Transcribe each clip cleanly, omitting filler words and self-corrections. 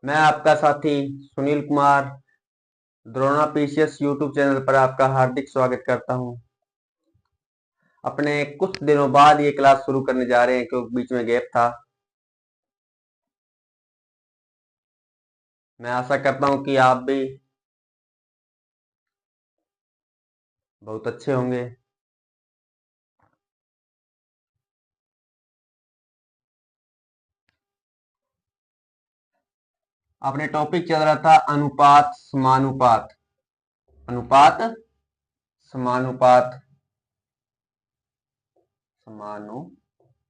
मैं आपका साथी Sunil Kumar Drona PCS YouTube channel पर आपका हार्दिक स्वागत करता हूं। अपने कुछ दिनों बाद ये क्लास शुरू करने जा रहे हैं क्योंकि बीच में गैप था। मैं आशा करता हूं कि आप भी बहुत अच्छे होंगे। अपने टॉपिक चल रहा था अनुपात समानुपात। अनुपात समानुपात समानुपात।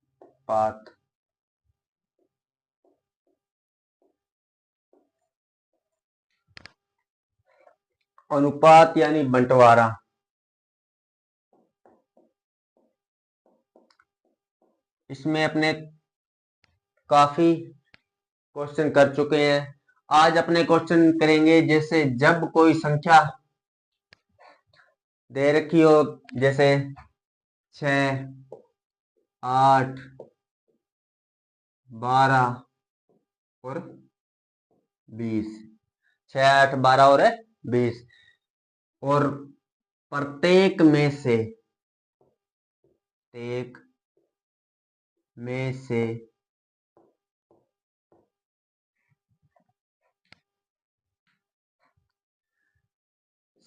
अनुपात यानी बंटवारा। इसमें अपने काफी क्वेश्चन कर चुके हैं। आज अपने क्वेश्चन करेंगे जैसे जब कोई संख्या दे रखी हो, जैसे 6, 8, 12 और 20। 6, 8, 12 और 20 और प्रत्येक में से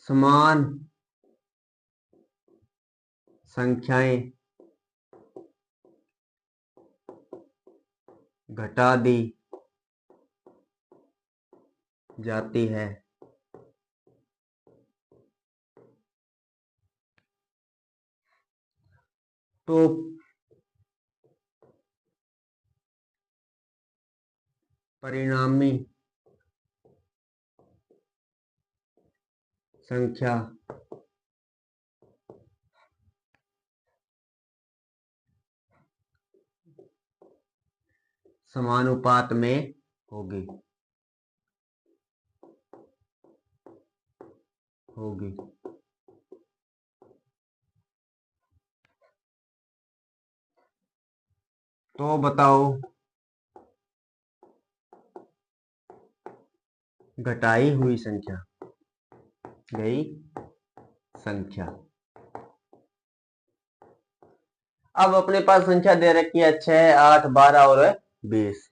समान संख्याएं घटा दी जाती है तो परिणामी संख्या समानुपात में होगी। तो बताओ, घटाई हुई संख्या गई संख्या। अब अपने पास संख्या दे रखी है 6, 8, 12 और 20।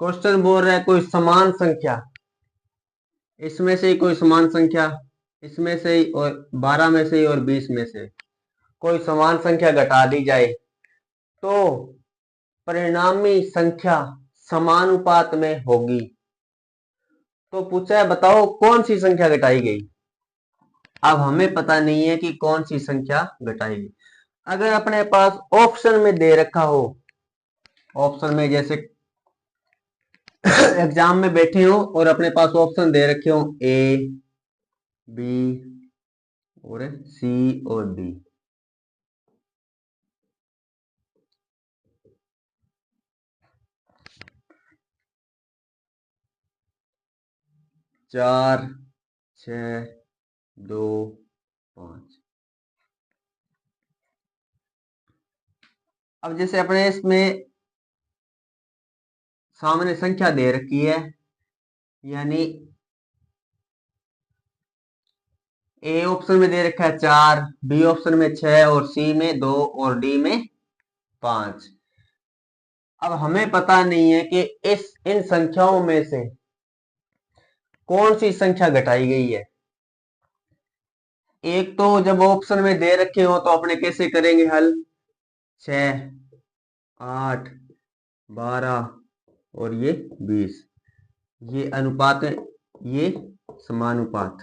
क्वेश्चन बोल रहा है कोई समान संख्या, इसमें से ही कोई समान संख्या, इसमें से ही और 12 में से ही और 20 में से कोई समान संख्या घटा दी जाए तो परिणामी संख्या समानुपात में होगी। तो पूछा है बताओ कौन सी संख्या घटाई गई। अब हमें पता नहीं है कि कौन सी संख्या घटाई गई। अगर अपने पास ऑप्शन में दे रखा हो, ऑप्शन में जैसे एग्जाम में बैठे हो और अपने पास ऑप्शन दे रखे हो ए, बी और सी और डी, चार, 6, 2, 5। अब जैसे अपने इसमें सामने संख्या दे रखी है, यानी ए ऑप्शन में दे रखा है 4, बी ऑप्शन में 6 और सी में 2 और डी में 5। अब हमें पता नहीं है कि इन संख्याओं में से कौन सी संख्या घटाई गई है। एक तो जब ऑप्शन में दे रखे हो तो अपने कैसे करेंगे हल, 6, 8, 12 और ये 20, ये अनुपात है, ये समानुपात।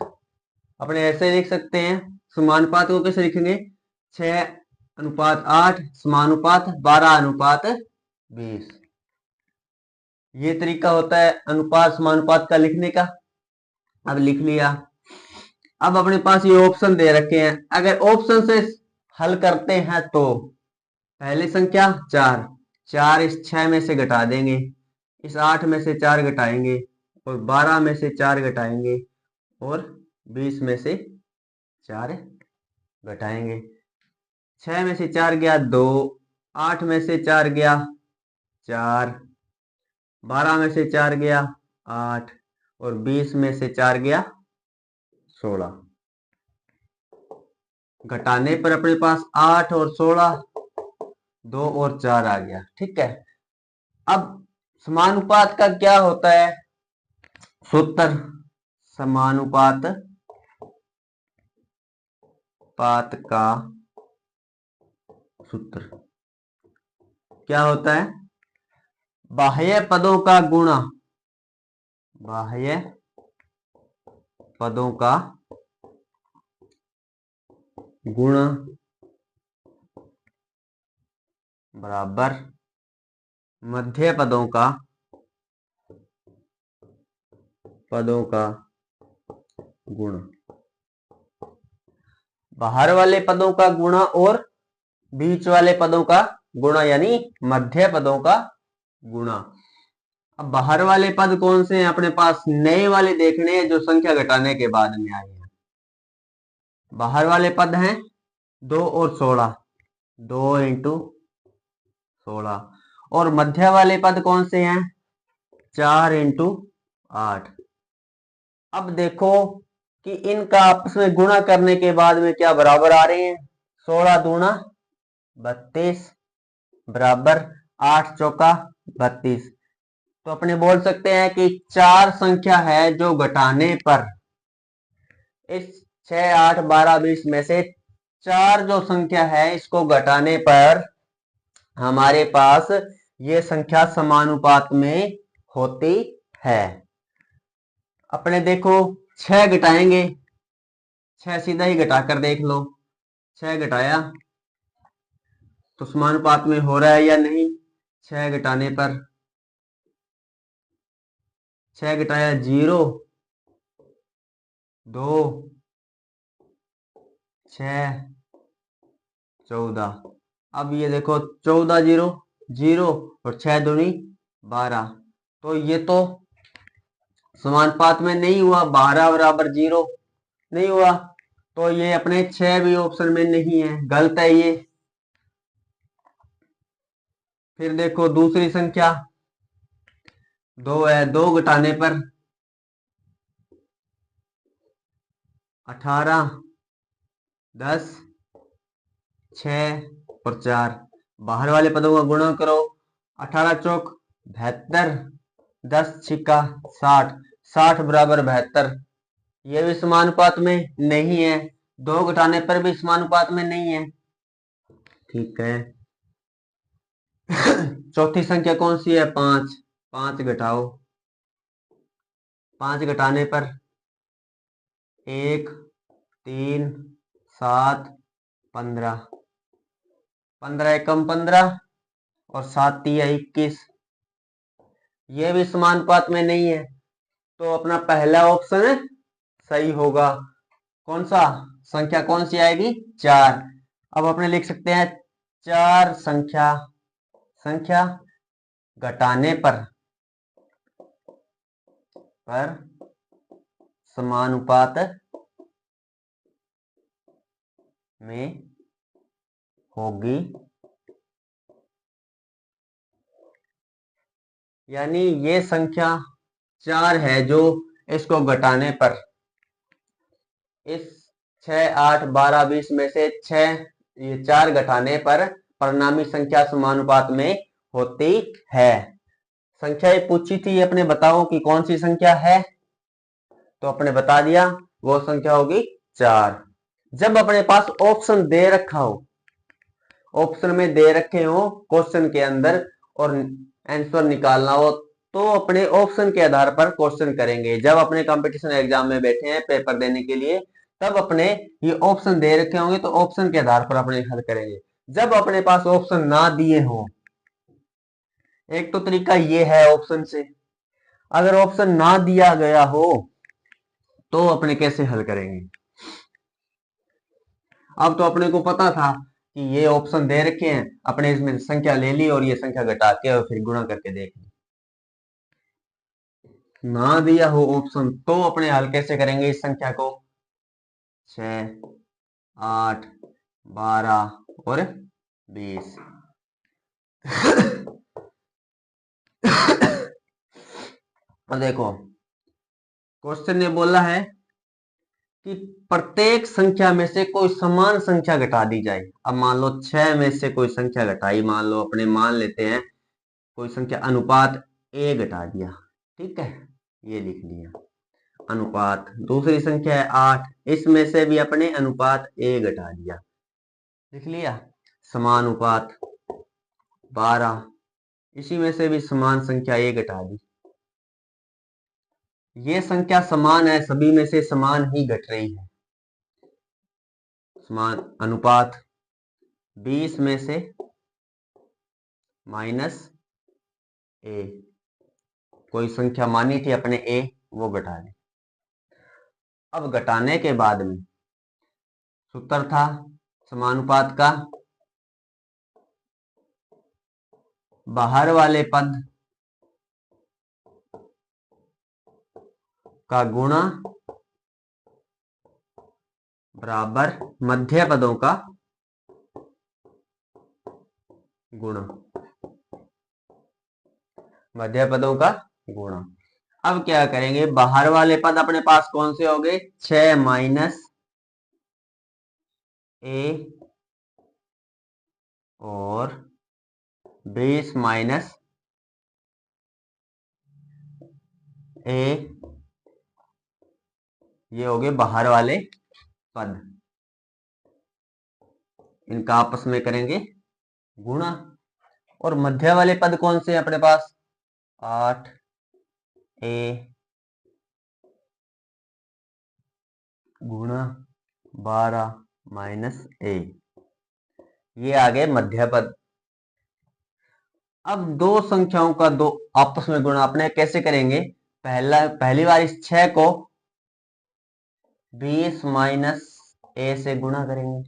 अपने ऐसे लिख सकते हैं। समानुपात को कैसे लिखेंगे, 6:8 समानुपात 12:20। ये तरीका होता है अनुपात समानुपात का लिखने का। अब लिख लिया। अब अपने पास ये ऑप्शन दे रखे हैं, अगर ऑप्शन से हल करते हैं तो पहली संख्या 4, 4 इस 6 में से घटा देंगे, इस 8 में से 4 घटाएंगे और 12 में से 4 घटाएंगे और 20 में से 4 घटाएंगे। 6 में से 4 गया 2, 8 में से 4 गया 4, 12 में से 4 गया 8 और 20 में से 4 गया 16। घटाने पर अपने पास 8 और 16, 2 और 4 आ गया। ठीक है, अब समानुपात का क्या होता है सूत्र? समानुपात का सूत्र क्या होता है? बाह्य पदों का गुणा, बाह्य पदों का गुणा बराबर मध्य पदों का गुणा। बाहर वाले पदों का गुणा और बीच वाले पदों का गुणा, यानी मध्य पदों का गुणा। अब बाहर वाले पद कौन से हैं अपने पास? नए वाले देखने हैं जो संख्या घटाने के बाद में आए हैं। बाहर वाले पद हैं 2 और 16, 2 इंटू 16। और मध्य वाले पद कौन से हैं? 4 इंटू 8। अब देखो कि इनका आपस में गुणा करने के बाद में क्या बराबर आ रहे हैं? 16 दूना 32 बराबर 8 चौका 32। तो अपने बोल सकते हैं कि 4 संख्या है जो घटाने पर इस 6, 8, 12, 20 में से 4 जो संख्या है इसको घटाने पर हमारे पास ये संख्या समानुपात में होती है। अपने देखो 6 घटाएंगे, 6 सीधा ही घटाकर देख लो। 6 घटाया तो समानुपात में हो रहा है या नहीं? 6 घटाने पर 6 घटाया 0, 2, 6, 14। अब ये देखो 14 0 0 और 6 दूनी 12। तो ये तो समानुपात में नहीं हुआ, 12 बराबर 0 नहीं हुआ। तो ये अपने 6 भी ऑप्शन में नहीं है, गलत है ये। फिर देखो दूसरी संख्या 2 है, 2 घटाने पर 18, 10, 6 और 4। बाहर वाले पदों का गुणा करो, 18 चौक 72, 10 छिक्का 60, 60 बराबर 72। ये भी समानुपात में नहीं है, 2 घटाने पर भी समानुपात में नहीं है। ठीक है, चौथी संख्या कौन सी है? 5, 5 घटाओ, 5 घटाने पर 1, 3, 7, 15, 15 एकम 15 और 7 तिया 21। ये भी समानुपात में नहीं है, तो अपना पहला ऑप्शन सही होगा। कौन सा? संख्या कौन सी आएगी? 4। अब अपने लिख सकते हैं 4 संख्या घटाने पर समानुपात में होगी, यानी ये संख्या 4 है जो इसको घटाने पर इस 6, 8, 12, 20 में से 6 ये 4 घटाने पर परिणामी संख्या समानुपात में होती है। संख्या ये पूछी थी, अपने बताओ कि कौन सी संख्या है, तो अपने बता दिया वो संख्या होगी 4। जब अपने पास ऑप्शन दे रखा हो, ऑप्शन में दे रखे हो क्वेश्चन के अंदर और आंसर निकालना हो, तो अपने ऑप्शन के आधार पर क्वेश्चन करेंगे। जब अपने कंपटीशन एग्जाम में बैठे हैं पेपर देने के लिए, तब अपने ये ऑप्शन दे रखे होंगे तो ऑप्शन के आधार पर अपने हल करेंगे। जब अपने पास ऑप्शन ना दिए हो, एक तो तरीका ये है ऑप्शन से, अगर ऑप्शन ना दिया गया हो तो अपने कैसे हल करेंगे? अब तो अपने को पता था कि ये ऑप्शन दे रखे हैं, अपने इसमें संख्या ले ली और ये संख्या घटा के और फिर गुणा करके देख ली। ना दिया हो ऑप्शन तो अपने हल कैसे करेंगे इस संख्या को? 6, 8, 12 और 20। अब देखो क्वेश्चन ने बोला है कि प्रत्येक संख्या में से कोई समान संख्या घटा दी जाए। अब मान लो 6 में से कोई संख्या घटाई, मान लो अपने मान लेते हैं कोई संख्या अनुपात ए घटा दिया, ठीक है, ये लिख लिया अनुपात। दूसरी संख्या है 8, इसमें से भी अपने अनुपात ए घटा दिया, लिख लिया। समानुपात 12, इसी में से भी समान संख्या ए घटा दी। ये संख्या समान है, सभी में से समान ही घट रही है। समान अनुपात 20 में से माइनस ए, कोई संख्या मानी थी अपने ए, वो घटा दी। अब घटाने के बाद में सूत्र था समानुपात का, बाहर वाले पद का गुणा बराबर मध्य पदों का गुणा, मध्य पदों का गुणा। अब क्या करेंगे, बाहर वाले पद अपने पास कौन से हो गए, 6 माइनस ए और 20 माइनस ए, ये हो गए बाहर वाले पद। इनका आपस में करेंगे गुणा। और मध्य वाले पद कौन से हैं अपने पास, 8 ए गुणा 12 माइनस ए, ये आ गए मध्य पद। अब दो संख्याओं का दो आपस में गुणा अपने कैसे करेंगे, पहली बार इस 6 को 20 माइनस ए से गुणा करेंगे,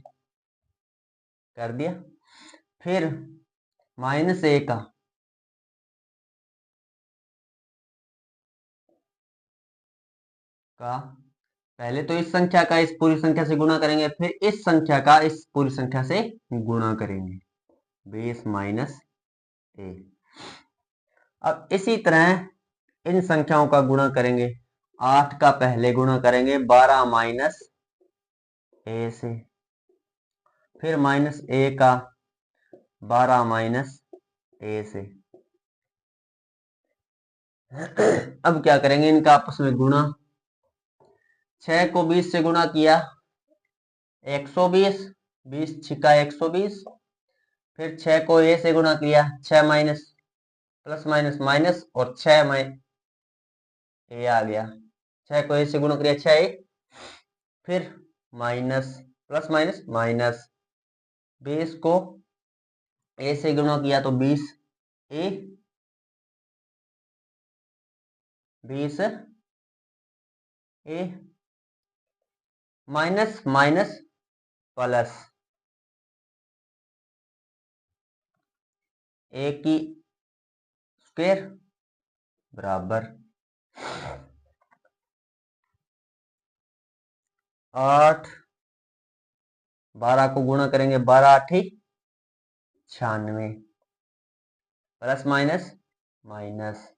कर दिया। फिर माइनस ए का पहले तो इस संख्या का इस पूरी संख्या से गुणा करेंगे, फिर इस संख्या का इस पूरी संख्या से गुणा करेंगे, 20 माइनस ए। अब इसी तरह इन संख्याओं का गुणा करेंगे, 8 का पहले गुणा करेंगे 12 माइनस ए से, फिर माइनस ए का 12 माइनस ए से। अब क्या करेंगे, इनका आपस में गुणा, 6 को 20 से गुणा किया 120, 20 छिका 120। फिर 6 को ए से गुणा किया, 6 माइनस प्लस माइनस माइनस और 6 माइनस ए आ गया, 6 को ए से गुणा किया 6 ए, फिर माइनस प्लस माइनस माइनस, 20 को ए से गुणा किया तो 20 ए, 20 ए, माइनस माइनस प्लस, ए की स्क्वायर बराबर 8, 12 को गुणा करेंगे 12 8 96, प्लस माइनस माइनस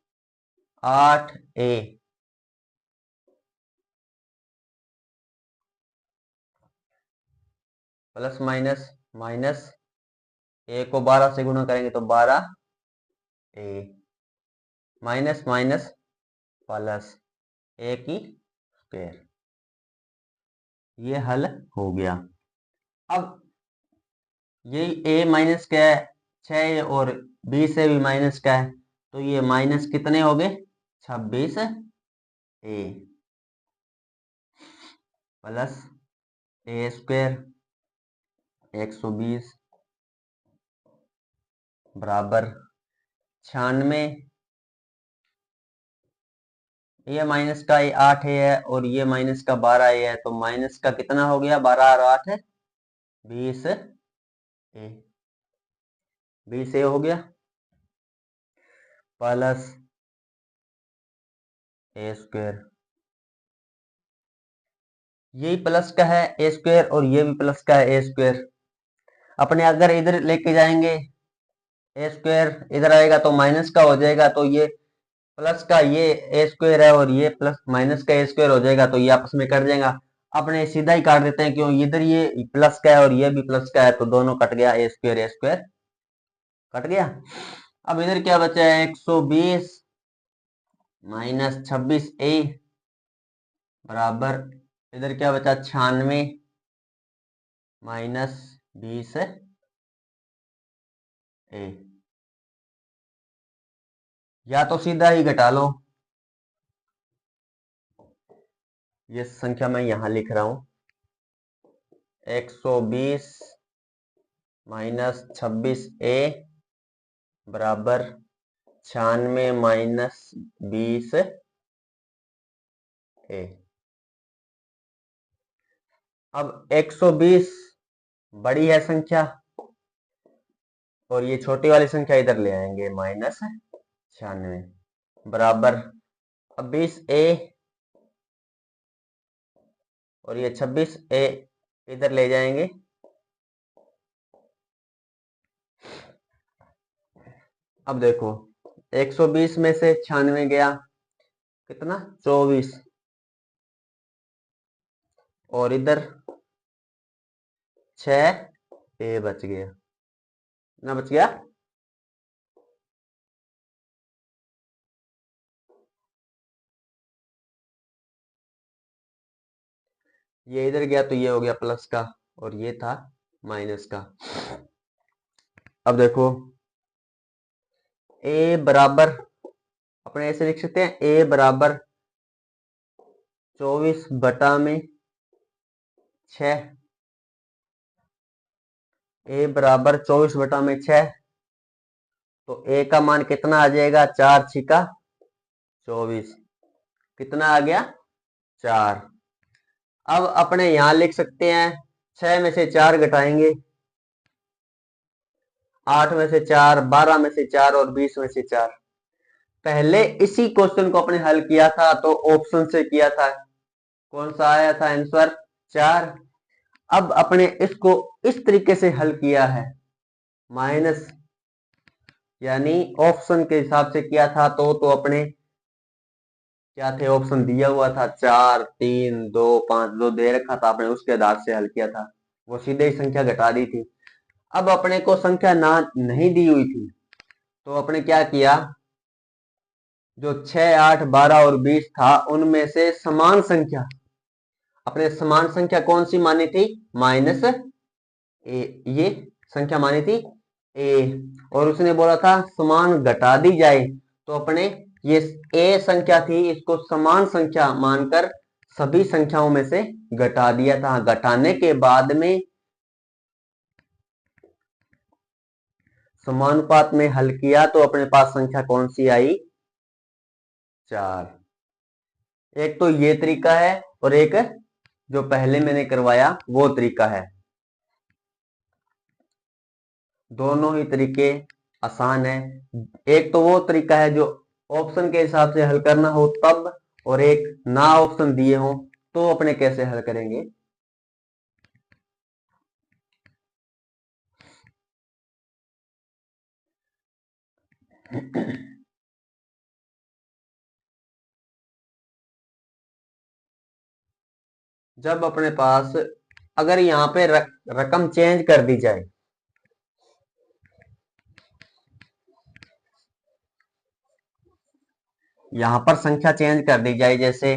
8 ए प्लस माइनस माइनस, ए को 12 से गुणा करेंगे तो 12 ए, माइनस माइनस प्लस, ए की स्क्वायर। ये हल हो गया। अब ये ए माइनस क्या है, 6 और 20 से भी माइनस का है, तो ये माइनस कितने हो गए, 26 ए प्लस ए स्क्वायर 120 बराबर 96। ये माइनस का 8 है और ये माइनस का 12 है, तो माइनस का कितना हो गया, 12 और 8 है 20 ए, 20 ए हो गया प्लस ए स्क्वायर। यही प्लस का है ए स्क्वायर और ये भी प्लस का है ए स्क्वायर। अपने अगर इधर लेके जाएंगे ए स्क्वायर, इधर आएगा तो माइनस का हो जाएगा, तो ये प्लस का ये ए स्क्वायर है और ये प्लस माइनस का ए स्क्वायर हो जाएगा, तो ये आपस में कट जाएगा। अपने सीधा ही काट देते हैं, क्यों, इधर ये प्लस का है और ये भी प्लस का है, तो दोनों कट गया, ए स्क्वायर कट गया। अब इधर क्या बचा है, 120 माइनस 26a बराबर, इधर क्या बचा, 96 माइनस 20a। या तो सीधा ही घटा लो, ये संख्या मैं यहां लिख रहा हूं, 120 माइनस 26a बराबर 96 माइनस 20a। अब 120 बड़ी है संख्या और ये छोटी वाली संख्या इधर ले आएंगे, माइनस 96 बराबर, अब 20a और ये 26a इधर ले जाएंगे। अब देखो 120 में से 96 गया, कितना, 24, और इधर 6a बच गया, ना बच गया। ये इधर गया तो ये हो गया प्लस का और ये था माइनस का। अब देखो a बराबर, अपने ऐसे लिख सकते हैं, a बराबर 24 बटा में 6, a बराबर 24 बटा में 6, तो a का मान कितना आ जाएगा, 4 छिका 24, कितना आ गया, 4। अब अपने यहां लिख सकते हैं, 6 में से 4 घटाएंगे, 8 में से 4, 12 में से 4 और 20 में से 4। पहले इसी क्वेश्चन को अपने हल किया था तो ऑप्शन से किया था, कौन सा आया था आंसर, 4। अब अपने इसको इस तरीके से हल किया है, माइनस, यानी ऑप्शन के हिसाब से किया था, तो अपने क्या थे, ऑप्शन दिया हुआ था 4, 3, 2, 5, जो दे रखा था आपने उसके आधार से हल किया था, वो सीधे ही संख्या घटा दी थी। अब अपने को संख्या ना नहीं दी हुई थी, तो अपने क्या किया, जो 6, 8, 12 और 20 था उनमें से समान संख्या, अपने समान संख्या कौन सी मानी थी, माइनस ए, ये संख्या मानी थी ए, और उसने बोला था समान घटा दी जाए, तो अपने ये ए संख्या थी, इसको समान संख्या मानकर सभी संख्याओं में से घटा दिया था। घटाने के बाद में समानुपात में हल किया तो अपने पास संख्या कौन सी आई, 4। एक तो ये तरीका है और एक जो पहले मैंने करवाया वो तरीका है, दोनों ही तरीके आसान है। एक तो वो तरीका है जो ऑप्शन के हिसाब से हल करना हो तब, और एक ना ऑप्शन दिए हो तो अपने कैसे हल करेंगे। जब अपने पास, अगर यहाँ पे रकम चेंज कर दी जाए, यहां पर संख्या चेंज कर दी जाए, जैसे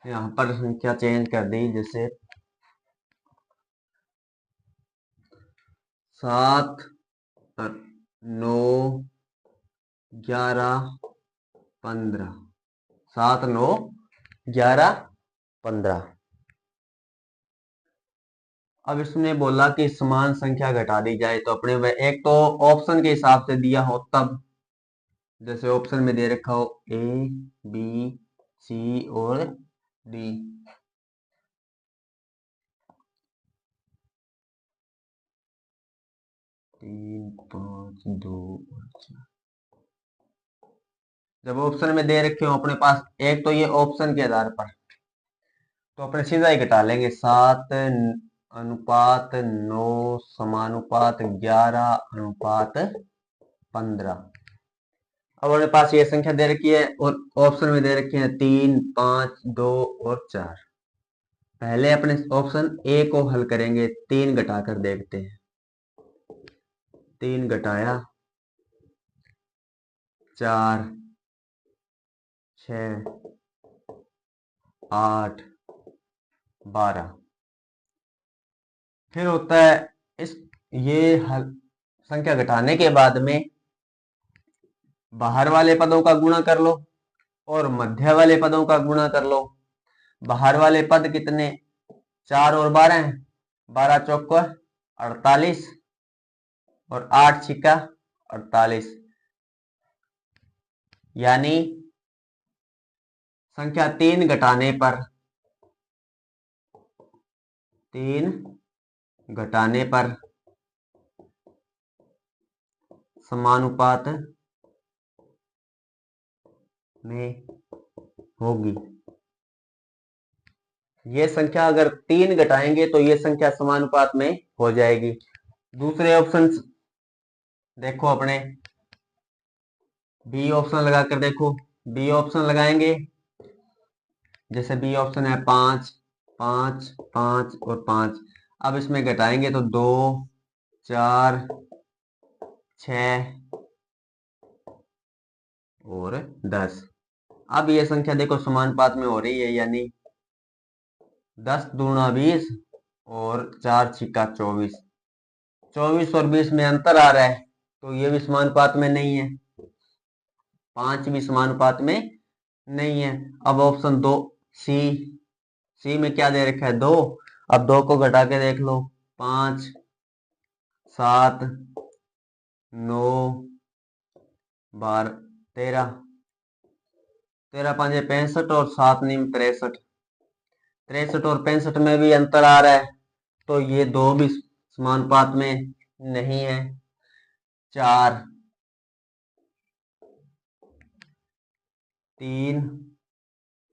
यहां पर संख्या चेंज कर दी, जैसे 7, 9, 11, 15, 7, 9, 11, 15। अब इसने बोला कि समान संख्या घटा दी जाए, तो अपने में एक तो ऑप्शन के हिसाब से दिया हो तब, जैसे ऑप्शन में दे रखा हो ए, बी, सी और डी, तीन, 5, 2 और 4। जब ऑप्शन में दे रखे हो अपने पास, एक तो ये ऑप्शन के आधार पर, तो अपने सीधा ही घटा लेंगे, 7 अनुपात 9 समानुपात 11 अनुपात 15। अब हमारे पास ये संख्या दे रखी है और ऑप्शन में दे रखे हैं 3, 5, 2 और 4। पहले अपने ऑप्शन ए को हल करेंगे, 3 घटाकर देखते हैं। 3 घटाया 4, 6, 8, 12। फिर होता है इस ये हल संख्या घटाने के बाद में बाहर वाले पदों का गुणा कर लो और मध्य वाले पदों का गुणा कर लो। बाहर वाले पद कितने, 4 और 12 हैं। 12 चौक 48 और 8 छिक्का 48, यानी संख्या 3 घटाने पर 3 घटाने पर समानुपात में होगी। ये संख्या अगर 3 घटाएंगे तो ये संख्या समानुपात में हो जाएगी। दूसरे ऑप्शन देखो, अपने बी ऑप्शन लगाकर देखो। बी ऑप्शन लगाएंगे, जैसे बी ऑप्शन है 5, 5, 5 और 5। अब इसमें घटाएंगे तो 2, 4, 6 और 10। अब ये संख्या देखो समानुपात में हो रही है, यानी 10 दूना 20 और 4 छिक्का 24। 24 और 20 में अंतर आ रहा है, तो ये भी समानुपात में नहीं है। 5 भी समानुपात में नहीं है। अब ऑप्शन 2 सी में क्या दे रखा है, 2। अब 2 को घटा के देख लो, 5, 7, 9, 12, 13, 13 5 65 और 7 9 63। 63 और 65 में भी अंतर आ रहा है, तो ये 2 भी समानुपात में नहीं है। 4, 3,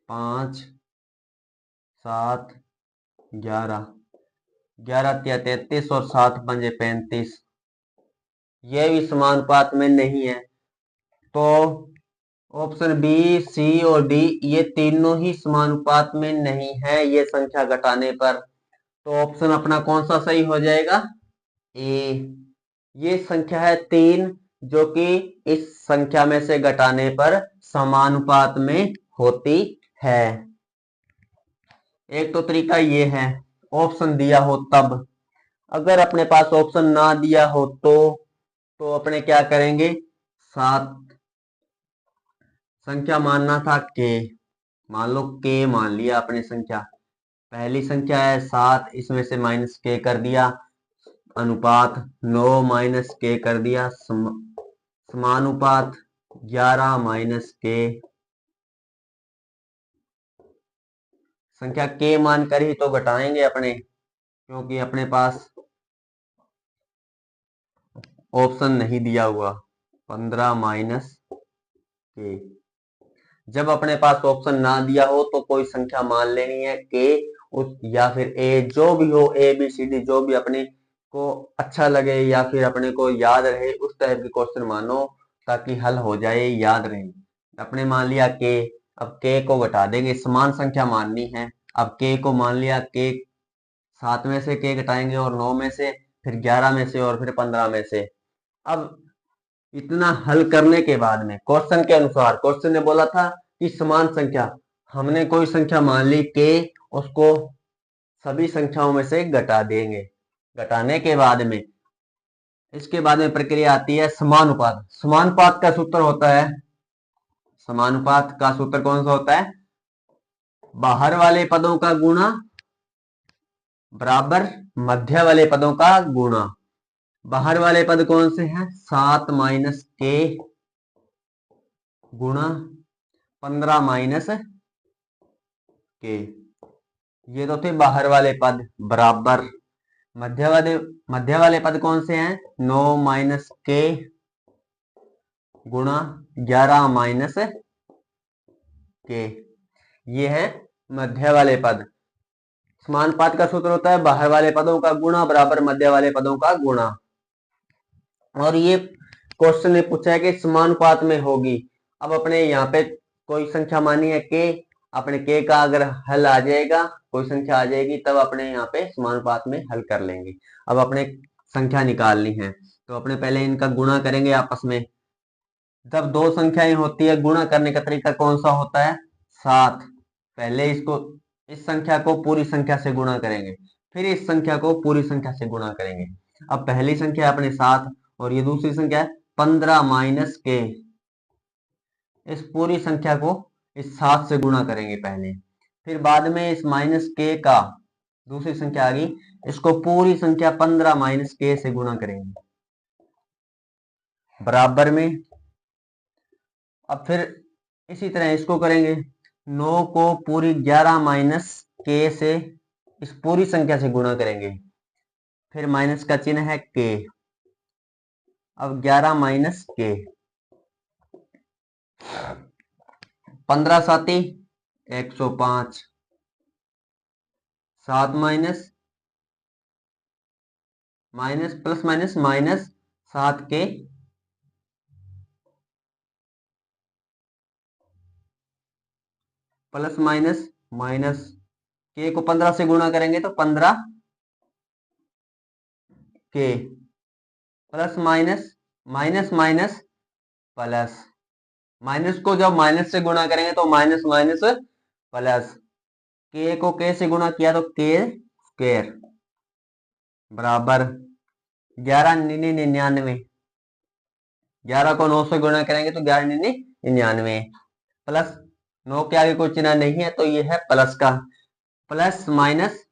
5, 7, 11, 11 तिया 33 और 7 पंजे 35। ये भी समानुपात में नहीं है। तो ऑप्शन बी, सी और डी ये तीनों ही समानुपात में नहीं है ये संख्या घटाने पर। तो ऑप्शन अपना कौन सा सही हो जाएगा, ए। ये संख्या है 3 जो कि इस संख्या में से घटाने पर समानुपात में होती है। एक तो तरीका ये है, ऑप्शन दिया हो तब। अगर अपने पास ऑप्शन ना दिया हो तो अपने क्या करेंगे, 7 संख्या मानना था के। मान लो के मान लिया अपने संख्या। पहली संख्या है 7, इसमें से माइनस के कर दिया, अनुपात 9 माइनस के कर दिया, समानुपात 11 माइनस के। संख्या के मानकर ही तो घटाएंगे अपने, क्योंकि अपने पास ऑप्शन नहीं दिया हुआ। 15 माइनस के। जब अपने पास ऑप्शन ना दिया हो तो कोई संख्या मान लेनी है के उस, या फिर ए, जो भी हो, ए बी सी डी, जो भी अपने को अच्छा लगे या फिर अपने को याद रहे उस टाइप के क्वेश्चन मानो, ताकि हल हो जाए, याद रहे। अपने मान लिया के, अब के को घटा देंगे, समान संख्या माननी है। अब के को मान लिया, के 7 में से के घटाएंगे और 9 में से, फिर 11 में से और फिर 15 में से। अब इतना हल करने के बाद में क्वेश्चन के अनुसार, क्वेश्चन ने बोला था कि समान संख्या, हमने कोई संख्या मान ली के, उसको सभी संख्याओं में से घटा देंगे। घटाने के बाद में इसके बाद में प्रक्रिया आती है समानुपात। समानुपात का सूत्र होता है, समानुपात का सूत्र कौन सा होता है, बाहर वाले पदों का गुणा बराबर मध्य वाले पदों का गुणा। बाहर वाले पद कौन से हैं, 7 माइनस के गुणा 15 माइनस के। ये तो थे बाहर वाले पद, बराबर मध्य वाले पद कौन से हैं, 9 माइनस के गुणा 11 माइनस के। ये है मध्य वाले पद। समानुपात का सूत्र होता है बाहर वाले पदों का गुणा बराबर मध्य वाले पदों का गुणा। और ये क्वेश्चन ने पूछा है कि समानुपात में होगी। अब अपने यहाँ पे कोई संख्या मानी है के, अपने के का अगर हल आ जाएगा, कोई संख्या आ जाएगी, तब अपने यहाँ पे समानुपात में हल कर लेंगे। अब अपने संख्या निकालनी है तो अपने पहले इनका गुणा करेंगे आपस में। जब दो संख्याएं होती है, गुणा करने का तरीका कौन सा होता है? 7। पहले इसको, इस संख्या को पूरी संख्या से गुणा करेंगे, फिर इस संख्या को पूरी संख्या से गुणा करेंगे। अब पहली संख्या अपने 7 और ये दूसरी संख्या है 15 माइनस के। इस पूरी संख्या को इस 7 से गुणा करेंगे पहले, फिर बाद में इस माइनस के का, दूसरी संख्या आ गई, इसको पूरी संख्या 15 माइनस के से गुणा करेंगे बराबर में। अब फिर इसी तरह इसको करेंगे, 9 को पूरी 11 माइनस के से इस पूरी संख्या से गुणा करेंगे, फिर माइनस का चिन्ह है के। अब 11 माइनस के, 15 साती 105, 7 minus minus plus minus minus 7 के प्लस माइनस माइनस के को 15 से गुणा करेंगे तो 15 के plus minus minus minus plus, minus को जब माइनस से गुणा करेंगे तो माइनस माइनस प्लस, के को के से गुणा किया तो के स्क्वायर बराबर 11 निन्नी 99, 11 को 9 से गुणा करेंगे तो 11 निन्नी 99 प्लस 9 के आगे कोई चिन्ह नहीं है तो ये है प्लस का, प्लस माइनस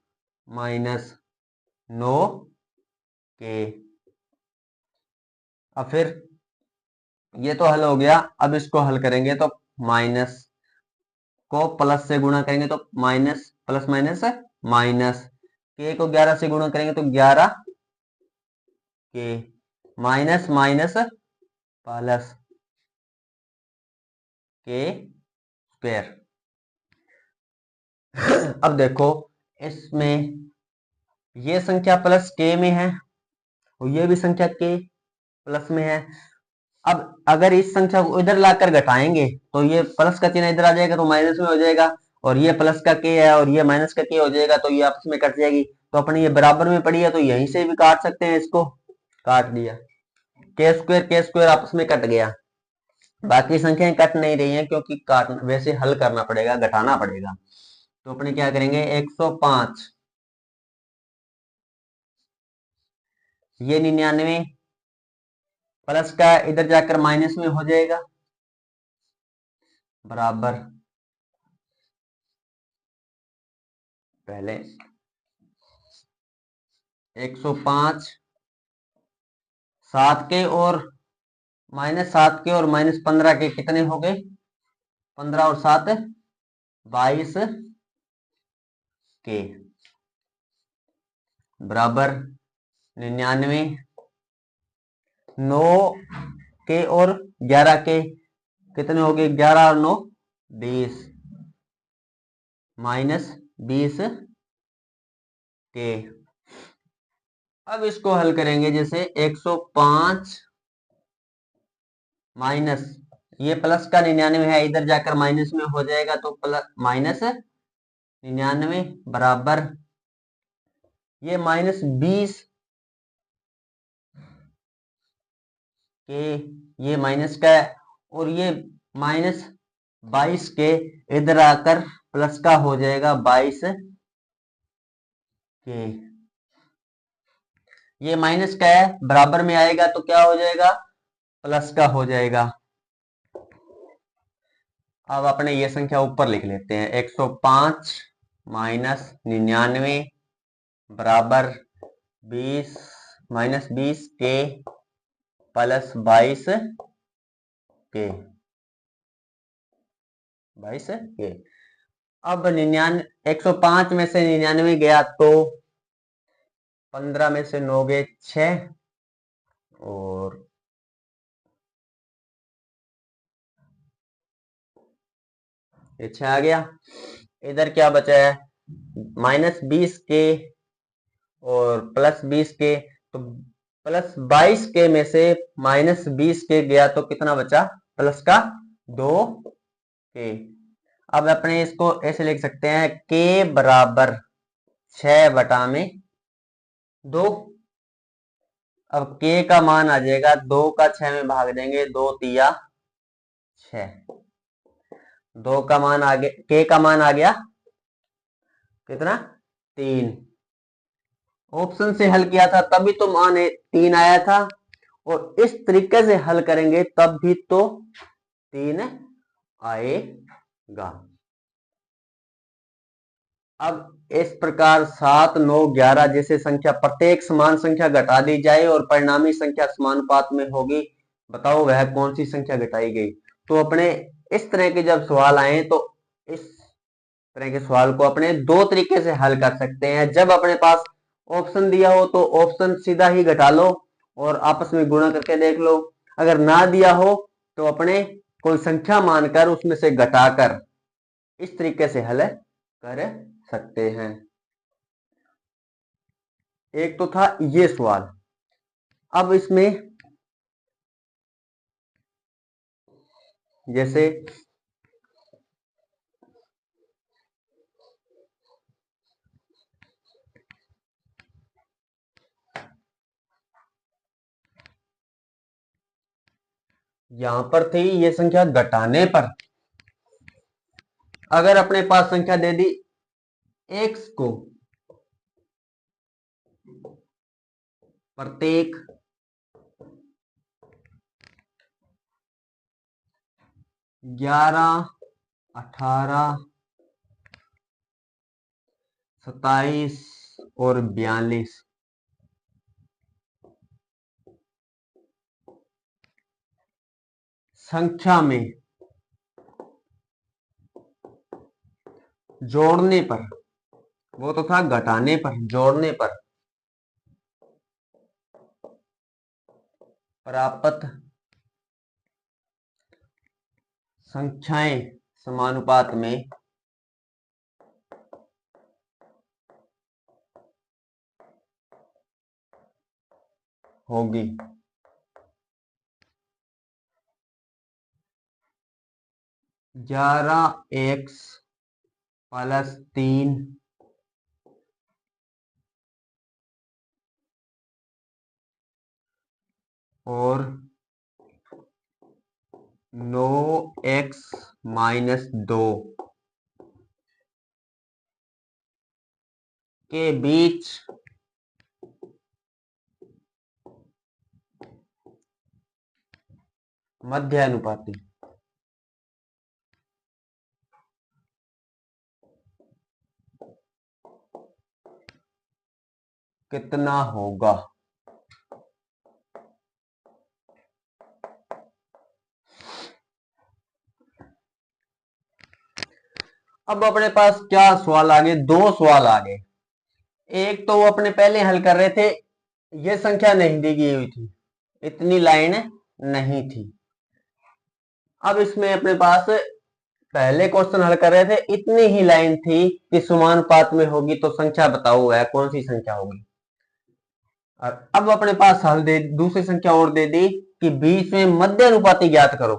माइनस 9 के। अब फिर ये तो हल हो गया। अब इसको हल करेंगे तो माइनस को प्लस से गुणा करेंगे तो माइनस प्लस माइनस माइनस, के को 11 से गुणा करेंगे तो 11 के माइनस माइनस प्लस के स्क्वायर। अब देखो इसमें ये संख्या प्लस के में है और ये भी संख्या के प्लस में है। अब अगर इस संख्या को इधर लाकर घटाएंगे तो ये प्लस का चिन्ह इधर आ जाएगा तो माइनस में हो जाएगा, और ये प्लस का के है और ये माइनस का के हो जाएगा तो ये आपस में कट जाएगी। तो अपने ये बराबर में पड़ी है तो यहीं से भी काट सकते हैं, इसको काट दिया, के स्क्वायर आपस में कट गया। बाकी संख्याएं कट नहीं रही हैं क्योंकि काट वैसे हल करना पड़ेगा, घटाना पड़ेगा। तो अपने क्या करेंगे 105, ये 99 प्लस का इधर जाकर माइनस में हो जाएगा बराबर, पहले 105 7 के और माइनस 7 के और माइनस 15 के कितने हो गए? 15 और 7 22 के बराबर 99, 9 के और 11 के कितने हो गए? 11 और 9 20 माइनस 20 के। अब इसको हल करेंगे, जैसे 105 माइनस ये प्लस का 99 है, इधर जाकर माइनस में हो जाएगा तो प्लस माइनस 99 बराबर ये माइनस 20 के, ये माइनस का है और ये माइनस 22 के इधर आकर प्लस का हो जाएगा 22 के। ये माइनस का है बराबर में आएगा तो क्या हो जाएगा? प्लस का हो जाएगा। अब अपने ये संख्या ऊपर लिख लेते हैं, 105 माइनस 99 बराबर 20 माइनस 20 के प्लस 22 के 22 के। अब 105 में से 99 गया तो 15 में से 9 गए 6 और ये 6 आ गया। इधर क्या बचा है? माइनस 20 के और प्लस 20 के, तो प्लस 22 के में से माइनस 20 के गया तो कितना बचा, प्लस का 2 के। अब अपने इसको ऐसे लिख सकते हैं के बराबर 6 बटा में 2। अब के का मान आ जाएगा 2 का 6 में भाग देंगे, 2 तिया 6, 2 का मान आ गया, के का मान आ गया कितना 3। ऑप्शन से हल किया था तभी तो मान 3 आया था, और इस तरीके से हल करेंगे तब भी तो 3 आएगा। अब इस प्रकार 7, 9, 11 जैसे संख्या प्रत्येक समान संख्या घटा दी जाए और परिणामी संख्या समानुपात में होगी, बताओ वह कौन सी संख्या घटाई गई। तो अपने इस तरह के जब सवाल आए तो इस तरह के सवाल को अपने दो तरीके से हल कर सकते हैं। जब अपने पास ऑप्शन दिया हो तो ऑप्शन सीधा ही घटा लो और आपस में गुणा करके देख लो। अगर ना दिया हो तो अपने कोई संख्या मानकर उसमें से घटाकर इस तरीके से हल कर सकते हैं। एक तो था ये सवाल। अब इसमें जैसे यहां पर थी ये संख्या घटाने पर, अगर अपने पास संख्या दे दी x को प्रत्येक 11, 18, 27 और 42 संख्या में जोड़ने पर, वो तो था घटाने पर, जोड़ने पर प्राप्त संख्याएं समानुपात में होगी। 11x प्लस 3 और 9x माइनस 2 के बीच मध्य अनुपाती कितना होगा। अब अपने पास क्या सवाल आ गए, दो सवाल आ गए। एक तो वो अपने पहले हल कर रहे थे, ये संख्या नहीं दी गई हुई थी, इतनी लाइन नहीं थी। अब इसमें अपने पास पहले क्वेश्चन हल कर रहे थे, इतनी ही लाइन थी कि समानुपात में होगी, तो संख्या बताओ है कौन सी संख्या होगी। और अब अपने पास हल दे दूसरी संख्या और दे दी कि बीच में मध्य अनुपाती ज्ञात करो।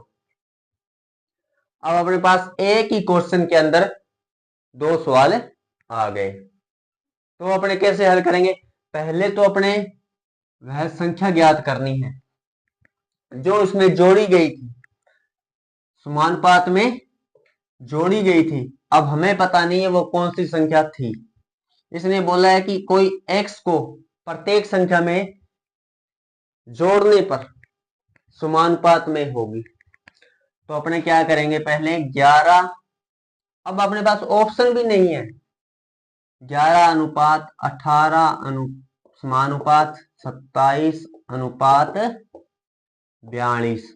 अब अपने पास एक ही क्वेश्चन के अंदर दो सवाल आ गए, तो अपने कैसे हल करेंगे। पहले तो अपने वह संख्या ज्ञात करनी है जो इसमें जोड़ी गई थी, समानुपात में जोड़ी गई थी। अब हमें पता नहीं है वो कौन सी संख्या थी। इसने बोला है कि कोई x को प्रत्येक संख्या में जोड़ने पर समानुपात में होगी। तो अपने क्या करेंगे, पहले 11, अब अपने पास ऑप्शन भी नहीं है, 11 अनुपात 18 समानुपात 27 अनुपात 42।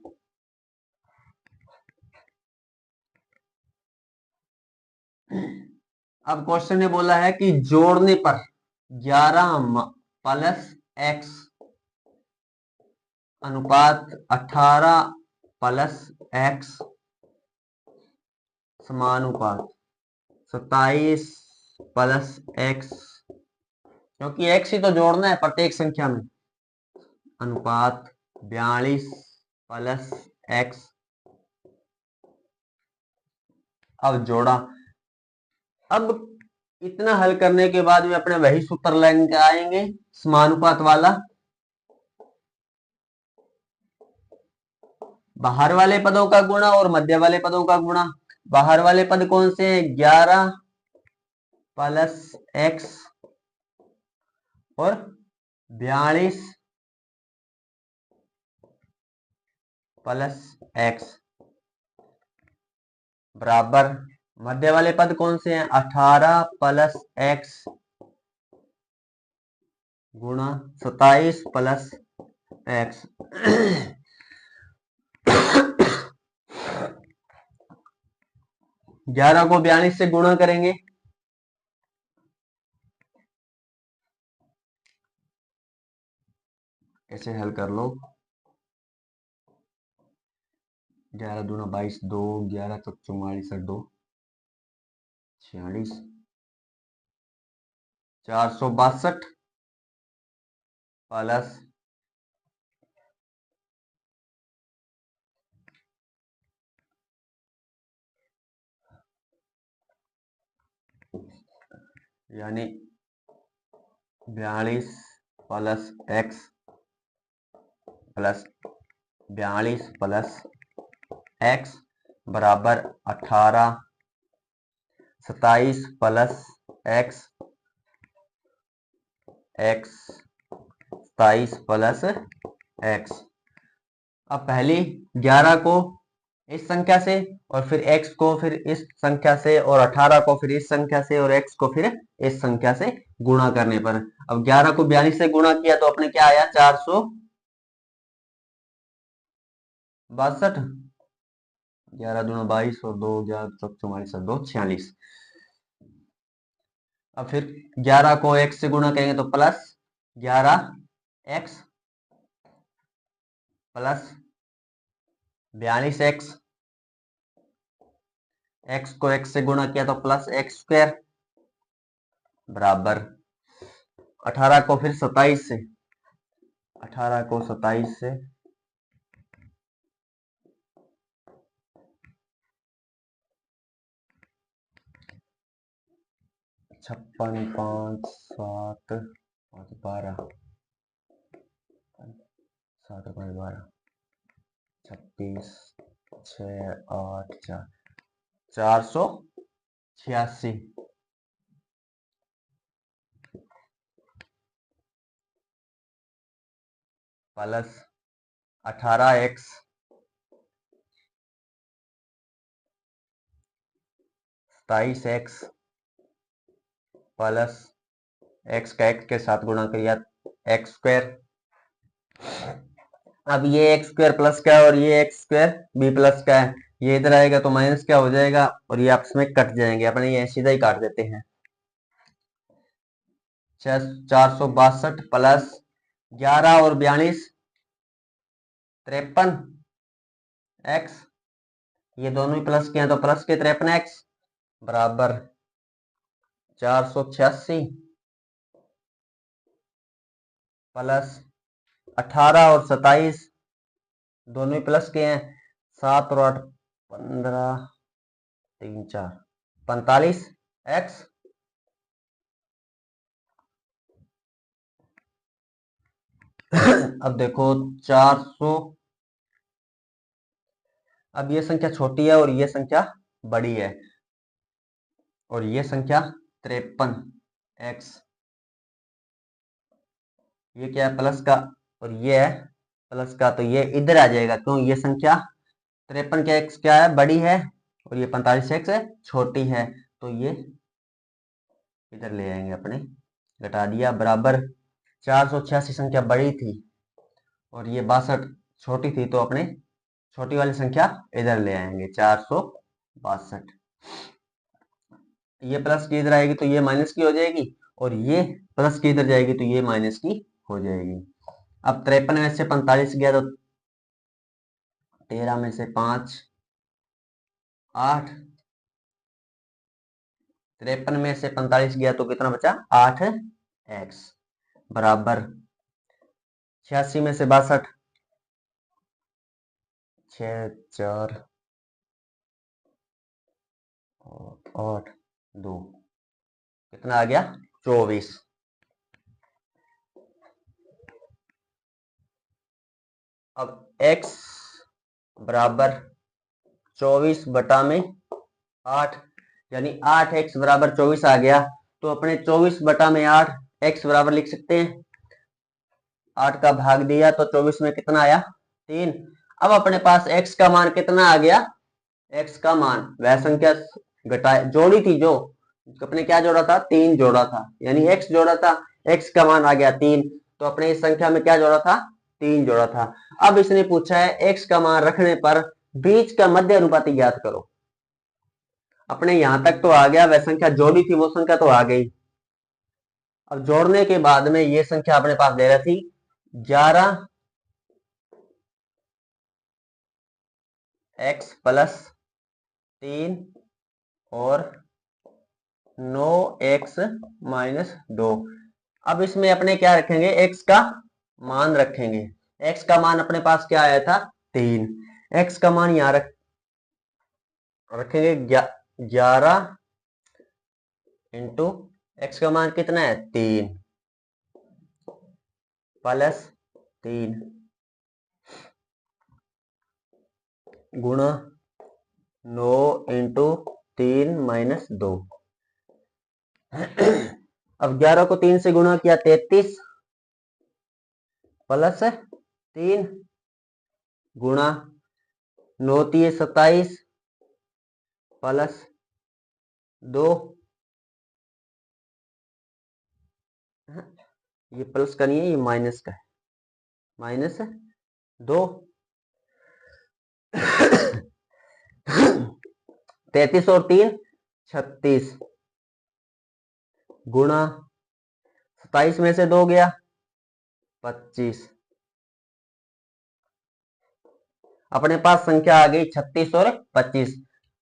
अब क्वेश्चन ने बोला है कि जोड़ने पर 11 प्लस x अनुपात 18 प्लस x समानुपात 27 प्लस x, क्योंकि x ही तो जोड़ना है प्रत्येक संख्या में। अनुपात 42 प्लस एक्स। अब जोड़ा। अब इतना हल करने के बाद में अपने वही सूत्र लेके आएंगे समानुपात वाला। बाहर वाले पदों का गुणा और मध्य वाले पदों का गुणा। बाहर वाले पद कौन से हैं? 11 प्लस एक्स और 42 प्लस एक्स बराबर मध्य वाले पद कौन से हैं? 18 प्लस एक्स गुणा 27 प्लस एक्स। 11 को 42 से गुणा करेंगे, ऐसे हल कर लो। 11 दूना 22, 2 11 तक 44 और 2 46, 462 प्लस यानी 42 plus x plus 42 plus x बराबर 18, 27 plus x, x 27 plus x. अब पहले 11 को इस संख्या से और फिर x को फिर इस संख्या से और 18 को फिर इस संख्या से और x को फिर इस संख्या से गुणा करने पर, अब 11 को 42 से गुणा किया तो अपने क्या आया? 462। 11 दूना 22 और 2 11 तक 44 और 2 46। अब फिर 11 को x से गुणा करेंगे तो plus 11x plus 42x, x को x से गुणा किया तो प्लस एक्स स्क्वायर बराबर 18 को फिर 27 से, 18 को 27 से 56, 5 7 5 12 7 5 12 36 6 8 4 486 plus 18x 27x plus x का x के साथ गुणा करिए एक्स स्क्वायर। अब ये एक्स स्क्वायर प्लस का है और ये एक्स स्क्वायर बी प्लस का है, ये इधर आएगा तो माइनस क्या हो जाएगा और ये आपस में कट जाएंगे, अपने ये सीधा ही काट देते हैं। 462 प्लस 11 और 42 53 एक्स, ये दोनों ही प्लस के हैं तो प्लस के 53 एक्स बराबर 486 प्लस 18 और 27 दोनों ही प्लस के हैं, 7 और 8 15 3 4 45 एक्स। अब देखो 400, अब ये संख्या छोटी है और ये संख्या बड़ी है और ये संख्या 53 एक्स, ये क्या है? प्लस का और ये है प्लस का, तो ये इधर आ जाएगा क्यों? ये संख्या 53 क्या एक्स क्या है? बड़ी है और ये 45 एक्स है छोटी है, तो ये इधर ले आएंगे अपने, घटा दिया बराबर 486 संख्या बड़ी थी और ये 62 छोटी थी, तो अपने छोटी वाली संख्या इधर ले आएंगे 462। ये प्लस की इधर आएगी तो ये माइनस की हो जाएगी और ये प्लस की इधर जाएगी तो ये माइनस की हो जाएगी। अब 53 में से 45 गया तो 13 में से 5 8, 53 में से 45 गया तो कितना बचा? 8 एक्स बराबर 86 में से 62, 6 4 8 2, कितना आ गया 24। अब x बराबर 24 बटा में 8, यानी 8x बराबर 24 आ गया। तो अपने 24 बटा में 8 x बराबर लिख सकते हैं। 8 का भाग दिया तो 24 में कितना आया 3। अब अपने पास x का मान कितना आ गया, x का मान वह संख्या घटाए जोड़ी थी जो अपने क्या जोड़ा था 3 जोड़ा था, यानी x जोड़ा था, x का मान आ गया 3। तो अपने इस संख्या में क्या जोड़ा था 3 जोड़ा था। अब इसने पूछा है x का मान रखने पर बीच का मध्य अनुपाती ज्ञात करो। अपने यहां तक तो आ गया, वह संख्या जोड़ी थी वो संख्या तो आ गई। अब जोड़ने के बाद में ये संख्या अपने पास दे रही थी 11 x प्लस 3 और 9x माइनस 2। अब इसमें अपने क्या रखेंगे x का मान रखेंगे। x का मान अपने पास क्या आया था 3, x का मान यहां रखेंगे 11 इंटू x का मान कितना है 3 प्लस 3 गुणा 9 इंटू 3 माइनस 2। अब 11 को 3 से गुणा किया 33 प्लस 3 गुणा 9 3 27 प्लस 2, ये प्लस का नहीं है ये माइनस का है, माइनस 2 33 और 3 36 गुणा 27 में से 2 गया 25। अपने पास संख्या आ गई 36 और 25।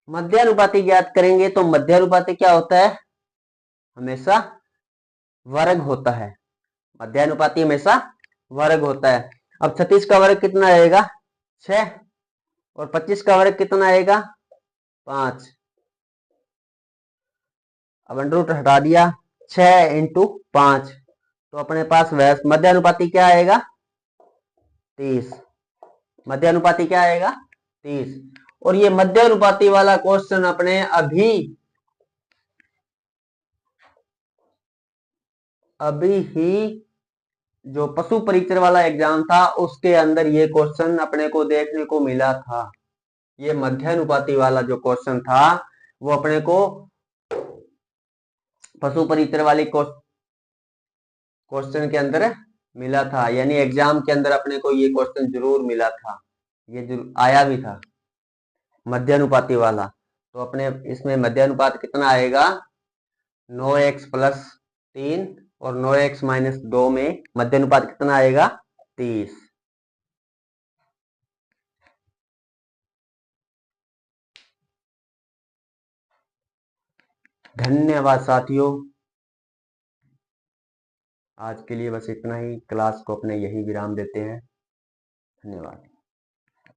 मध्यानुपाती ज्ञात करेंगे तो मध्यानुपाती क्या होता है, हमेशा वर्ग होता है। मध्यानुपाती हमेशा वर्ग होता है। अब 36 का वर्ग कितना आएगा 6 और 25 का वर्ग कितना आएगा 5। अब अंडर रूट हटा दिया 6 इंटू 5, तो अपने पास मध्यानुपाती क्या आएगा 30। मध्यानुपाती क्या आएगा 30। और ये मध्यानुपाती वाला क्वेश्चन अपने अभी ही जो पशु परीक्षण वाला एग्जाम था उसके अंदर ये क्वेश्चन अपने को देखने को मिला था। ये मध्यानुपाती वाला जो क्वेश्चन था वो अपने को पशु परीक्षण वाली क्वेश्चन के अंदर मिला था, यानी एग्जाम के अंदर अपने को ये क्वेश्चन जरूर मिला था, ये जरूर आया भी था मध्यानुपाती वाला। तो अपने इसमें मध्यानुपात कितना आएगा 9x प्लस 3 और 9x माइनस 2 में मध्यानुपात कितना आएगा 30। धन्यवाद साथियों, आज के लिए बस इतना ही। क्लास को अपने यही विराम देते हैं। धन्यवाद।